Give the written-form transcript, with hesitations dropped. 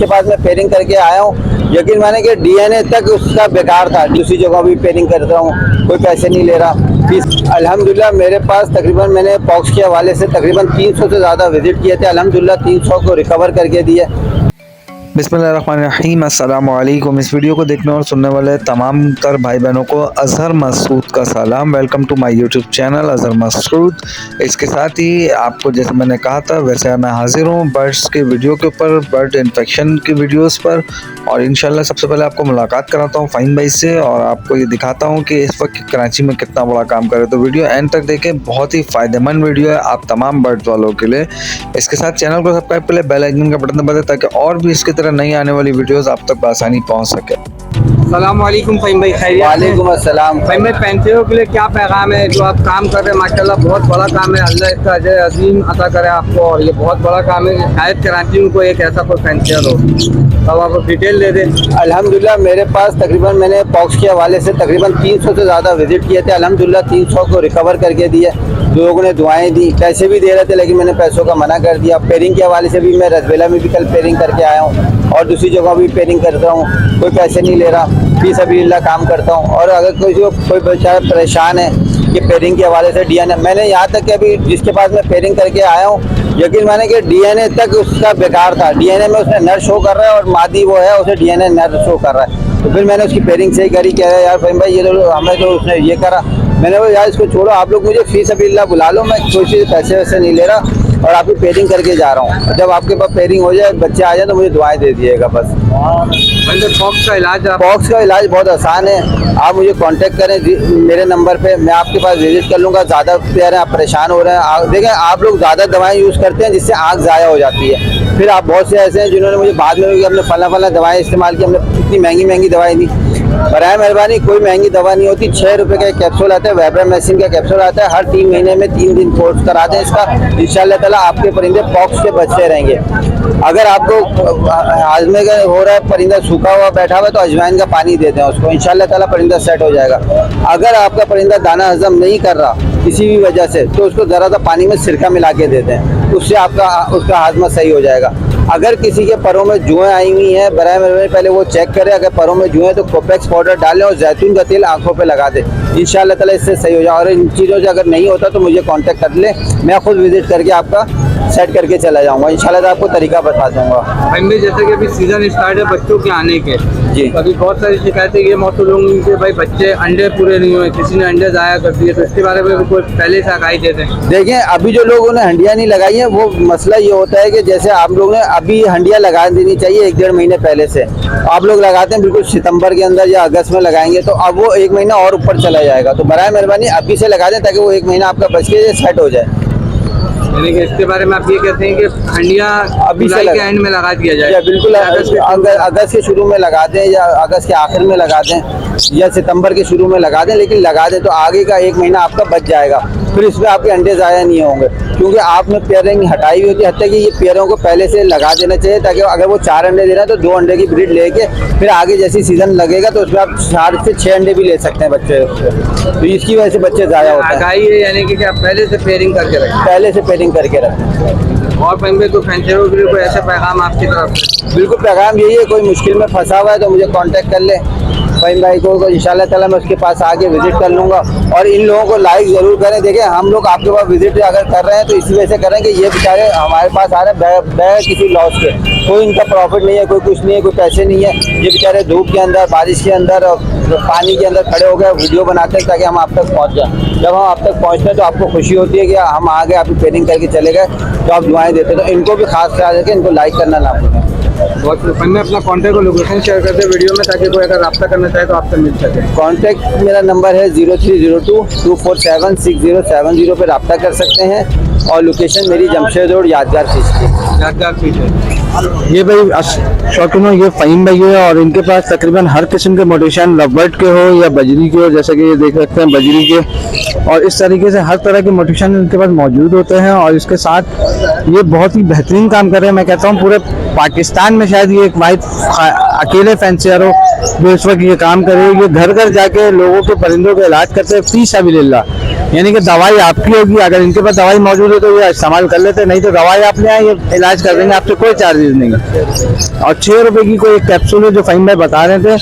जिसके पास मैं पेयरिंग करके आया हूँ, यकीन माने कि डीएनए तक उसका बेकार था। दूसरी जगह भी पेयरिंग करता हूँ, कोई पैसे नहीं ले रहा फीस। अल्हम्दुलिल्लाह मेरे पास तकरीबन मैंने पॉक्स के हवाले से तकरीबन 300 से ज़्यादा विजिट किए थे। अल्हम्दुलिल्लाह 300 को रिकवर करके दिए। बिस्मिल्लाहिर्रहमानिर्रहीम, अस्सलाम वालेकुम। इस वीडियो को देखने और सुनने वाले तमाम तर भाई बहनों को अज़हर मसूद का सलाम। Welcome to my YouTube channel Azhar Masood. इसके साथ ही आपको जैसे मैंने कहा था वैसे मैं हाजिर हूँ बर्ड्स के वीडियो के ऊपर, बर्ड इन्फेक्शन की वीडियोस पर। और इंशाल्लाह सबसे पहले आपको मुलाकात कराता हूँ फ़हीम भाई से और आपको ये दिखाता हूँ कि इस वक्त कराची में कितना बड़ा काम कर रहे। तो वीडियो एंड तक देखें, बहुत ही फ़ायदेमंद वीडियो है आप तमाम बर्ड्स वालों के लिए। इसके साथ चैनल को सब्सक्राइब कर ले, बेल आइकन का बटन दबा दें ताकि और भी इसकी तरह नई आने वाली वीडियोस आप तक आसानी पहुंच सके। अस्सलाम वालेकुम फ़हीम भाई, खैरियत? वालेकुम अस्सलाम। फ़हीम भाई, पैंथेरों के लिए क्या पैगाम है? जो आप काम कर रहे हैं माशाल्लाह बहुत बड़ा काम है, अल्लाह इसका अजर अजीम अता करे आपको। और ये बहुत बड़ा काम है, शायद कराची में कोई एक ऐसा कोई पैंथेर हो। तब आप डिटेल दे दें। अल्हम्दुलिल्लाह मेरे पास तकरीबन मैंने पॉक्स के हवाले से तकरीबन 300 से ज़्यादा विजिट किए थे। अल्हम्दुलिल्लाह 300 को रिकवर करके दिए। लोगों ने दुआएं दी, पैसे भी दे रहे थे लेकिन मैंने पैसों का मना कर दिया। पेयरिंग के हवाले से भी मैं रसबेला में भी कल पेयरिंग करके आया हूँ और दूसरी जगह भी पेयरिंग करता हूँ, कोई पैसे नहीं ले रहा, फी सबिलिल्लाह काम करता हूँ। और अगर कोई बेचारा परेशान है कि पेयरिंग के हवाले से डीएनए, मैंने यहाँ तक कि अभी जिसके पास मैं पेयरिंग करके आया हूँ, यकीन माने कि डीएनए तक उसका बेकार था। डीएनए में उसने नर शो कर रहा है और मादी वो है, उसे डीएनए नर शो कर रहा है। तो फिर मैंने उसकी पेयरिंग से ही करी, कह रहा है यार फ़हीम भाई ये तो हमें तो उसने ये करा। मैंने बोला यार इसको छोड़ो, आप लोग मुझे फी सबिलिल्लाह बुला लो, मैं कोई चीज़ पैसे वैसे नहीं ले रहा और आपकी पेयरिंग करके जा रहा हूँ। जब आपके पास पेयरिंग हो जाए, बच्चे आ जाए तो मुझे दुआएं दे दिएगा बस। पॉक्स का इलाज पॉक्स का इलाज बहुत आसान है, आप मुझे कांटेक्ट करें मेरे नंबर पे, मैं आपके पास विजिट कर लूँगा। ज़्यादा प्यार है, आप परेशान हो रहे हैं, देखें आप लोग ज़्यादा दवाएं यूज़ करते हैं जिससे आँख ज़ाया हो जाती है। फिर आप बहुत से ऐसे हैं जिन्होंने मुझे बाद में भी हमने फला दवाएँ इस्तेमाल की, हमने इतनी महंगी दवाई दी। बराए मेहरबानी कोई महंगी दवा नहीं होती, 6 रुपये का एक कैप्सूल आता है, वेब्रामेसिन का कैप्सूल आता है, हर 3 महीने में 3 दिन कोर्स करा दें इसका। इंशाल्लाह ताला आपके परिंदे पॉक्स के बचते रहेंगे। अगर आपको हाजमे का हो रहा है, परिंदा सूखा हुआ बैठा हुआ है, तो अजवाइन का पानी देते हैं उसको, इंशाल्लाह ताला परिंदा सेट हो जाएगा। अगर आपका परिंदा दाना हजम नहीं कर रहा किसी भी वजह से, तो उसको ज़रा सा पानी में सिरका मिला के देते हैं, उससे उसका हाजमा सही हो जाएगा। अगर किसी के परों में जुएँ आई हुई हैं, बराए मेहरबानी पहले वो चेक करें। अगर परों में जुएँ तो कोपेक्स पाउडर डालें और जैतून का तेल आंखों पे लगा दें, इंशाल्लाह ताला इससे सही हो जाए। और इन चीज़ों से अगर नहीं होता तो मुझे कांटेक्ट कर लें, मैं खुद विजिट करके आपका सेट करके चला जाऊंगा। इंशाल्लाह आपको तरीका बता दूंगा। भाई जैसे कि अभी सीज़न स्टार्ट है बच्चों के आने के जी, अभी बहुत सारी शिकायतें ये मौसू लोग कि भाई बच्चे अंडे पूरे नहीं हुए, किसी ने अंडे ज़ाया कर दिए, तो इसके बारे में भी कोई पहले से आगाही देते हैं? देखें अभी जो लोगों ने हंडियाँ नहीं लगाई हैं, वो मसला ये होता है कि जैसे आप लोगों ने अभी हंडियाँ लगा देनी चाहिए 1-1.5 महीने पहले से। आप लोग लगाते हैं बिल्कुल सितंबर के अंदर या अगस्त में लगाएंगे, तो अब वो 1 महीना और ऊपर चला जाएगा। तो बराए मेहरबानी अभी से लगा दें ताकि वो 1 महीना आपका बच के सेट हो जाए। यानी कि इसके बारे में आप ये कहते हैं कि हंडियाँ अभी से के एंड में लगा दिया जाए? बिल्कुल, अगस्त के शुरू में लगा दें या अगस्त के आखिर में लगा दें या सितंबर के शुरू में लगा दें, लेकिन लगा दें तो आगे का 1 महीना आपका बच जाएगा। फिर इसमें आपके अंडे ज़ाया नहीं होंगे, क्योंकि आपने पेयरिंग हटाई हुई होती है। हत्या कि ये पेयरों को पहले से लगा देना चाहिए ताकि अगर वो 4 अंडे दे रहा है तो 2 अंडे की ब्रीड लेके फिर आगे जैसी सीज़न लगेगा तो उसमें आप 4 से 6 अंडे भी ले सकते हैं बच्चे, तो इसकी वजह से बच्चे ज़ाया होते हैं। आगाही है यानी कि आप पहले से पेयरिंग करके रखें? पहले से पेयरिंग करके रखें। और पहले तो पैंथेरों के लिए कोई ऐसा पैगाम आपकी तरफ से? बिल्कुल, पैगाम यही है, कोई मुश्किल में फंसा हुआ है तो मुझे कांटेक्ट कर ले फ़हीम भाई को, इंशाल्लाह ताला मैं उसके पास आके विजिट कर लूँगा। और इन लोगों को लाइक ज़रूर करें। देखें हम लोग आपके पास विजिट अगर कर रहे हैं तो इसी वजह से करें कि ये बेचारे हमारे पास आ रहे हैं बगैर किसी लॉस के, कोई इनका प्रॉफिट नहीं है, कोई कुछ नहीं है, कोई पैसे नहीं है। ये बेचारे धूप के अंदर, बारिश के अंदर, पानी के अंदर खड़े हो गए वीडियो बनाते हैं ताकि हम आप तक पहुँच जाएँ। जब हम आप तक पहुँचते हैं तो आपको खुशी होती है कि हम आ गए, आपकी पेयरिंग करके चले गए, तो आप दुआएं देते हैं। तो इनको भी खास ख्याल रखें, इनको लाइक करना ना भूलें। बहुत मैं अपना कॉन्टैक्ट और लोकेशन शेयर करते हैं वीडियो में ताकि कोई अगर रब्ता करना चाहे तो आपसे मिल सके। कॉन्टैक्ट मेरा नंबर है 0302-247-6070 पे रब्ता कर सकते हैं। और लोकेशन मेरी जमशेद रोड यादगार फिश की। यादगार फिश है। ये भाई शौकीन हो, ये फ़हीम भाई है और इनके पास तकरीबन हर किस्म के मोटिशन लवबर्ड के हो या बजरी के हो, जैसे कि ये देख सकते हैं बजरी के, और इस तरीके से हर तरह के मोटिशन इनके पास मौजूद होते हैं। और इसके साथ ये बहुत ही बेहतरीन काम कर रहे हैं। मैं कहता हूँ पूरे पाकिस्तान में शायद ये एक वाहिद अकेले फैंसियर हो जो इस वक्त ये काम करे। ये घर घर जाके लोगों के परिंदों का इलाज करते हैं फी सबिलिल्लाह। यानी कि दवाई आपकी होगी, अगर इनके पास दवाई मौजूद है तो ये इस्तेमाल कर लेते, नहीं तो दवाई आप ले आए, ये इलाज कर देंगे, आपसे कोई चार्जेस नहीं है। और 6 रुपए की कोई एक कैप्सूल है जो फहीम भाई बता रहे थे,